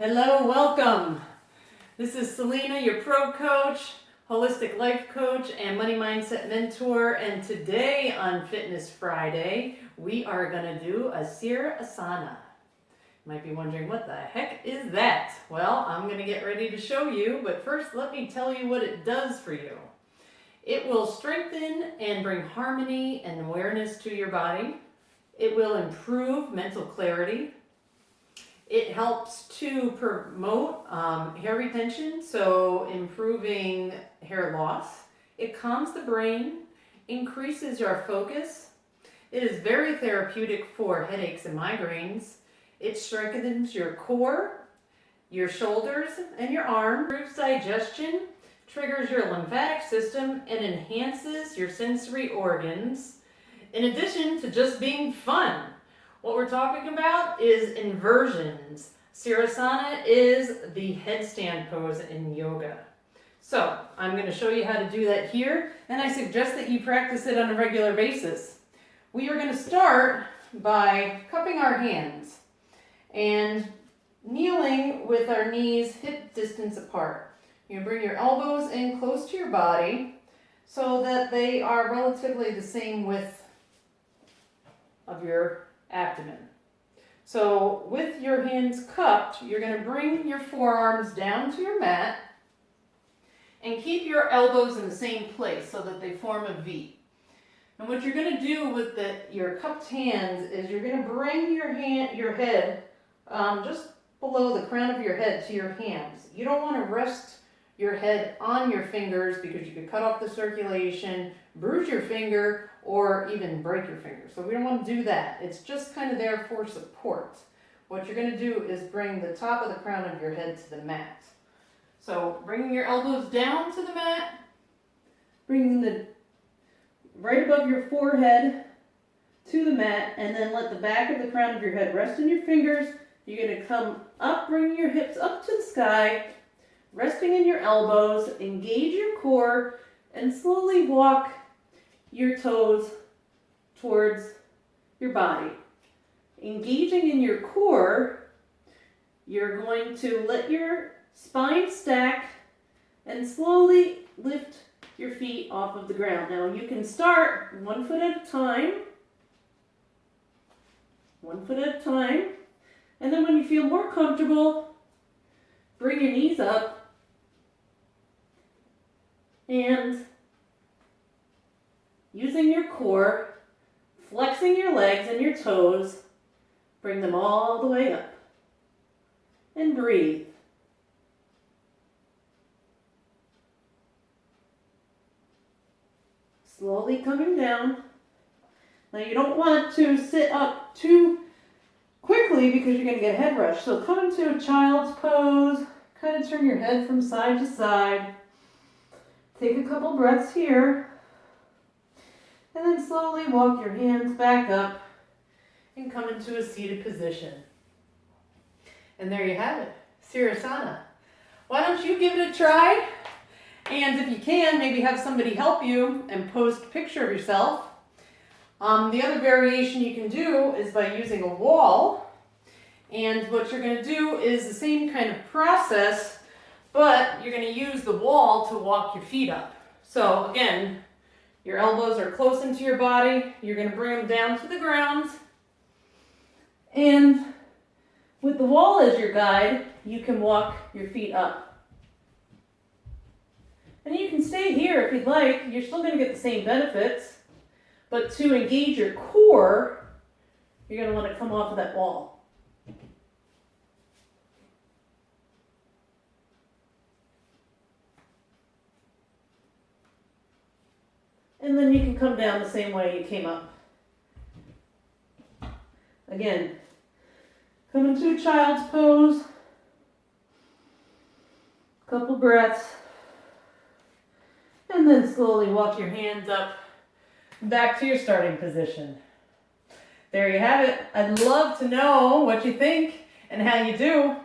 Hello, welcome. This is Celina, your pro coach, holistic life coach, and money mindset mentor. And today on Fitness Friday, we are going to do a Sirsasana. You might be wondering, what the heck is that? Well, I'm going to get ready to show you, but first let me tell you what it does for you. It will strengthen and bring harmony and awareness to your body. It will improve mental clarity. It helps to promote hair retention, so improving hair loss. It calms the brain, increases your focus. It is very therapeutic for headaches and migraines. It strengthens your core, your shoulders, and your arms. Improves digestion, triggers your lymphatic system, and enhances your sensory organs. In addition to just being fun. What we're talking about is inversions. Sirsasana is the headstand pose in yoga. So I'm going to show you how to do that here, and I suggest that you practice it on a regular basis. We are going to start by cupping our hands and kneeling with our knees hip distance apart. You bring your elbows in close to your body so that they are relatively the same width of your abdomen. So with your hands cupped, you're going to bring your forearms down to your mat and keep your elbows in the same place so that they form a V. And what you're going to do with your cupped hands is you're going to bring your head just below the crown of your head to your hands. You don't want to rest your head on your fingers because you could cut off the circulation, bruise your finger, or even break your finger. So we don't want to do that. It's just kind of there for support. What you're going to do is bring the top of the crown of your head to the mat. So bringing your elbows down to the mat, bringing the right above your forehead to the mat, and then let the back of the crown of your head rest in your fingers. You're going to come up, bringing your hips up to the sky, resting in your elbows, engage your core, and slowly walk your toes towards your body. Engaging in your core, you're going to let your spine stack and slowly lift your feet off of the ground. Now you can start 1 foot at a time, 1 foot at a time, and then when you feel more comfortable, bring your knees up and using your core, flexing your legs and your toes, bring them all the way up. And breathe. Slowly coming down. Now you don't want to sit up too quickly because you're going to get a head rush. So come into a child's pose, kind of turn your head from side to side. Take a couple breaths here. And then slowly walk your hands back up and come into a seated position. And there you have it, Sirsasana. Why don't you give it a try? And if you can, maybe have somebody help you and post a picture of yourself. The other variation you can do is by using a wall. And what you're going to do is the same kind of process, but you're going to use the wall to walk your feet up. So again, your elbows are close into your body. You're going to bring them down to the ground. And with the wall as your guide, you can walk your feet up. And you can stay here if you'd like. You're still going to get the same benefits. But to engage your core, you're going to want to come off of that wall. And then you can come down the same way you came up. Again, come into a child's pose. Couple breaths. And then slowly walk your hands up back to your starting position. There you have it. I'd love to know what you think and how you do.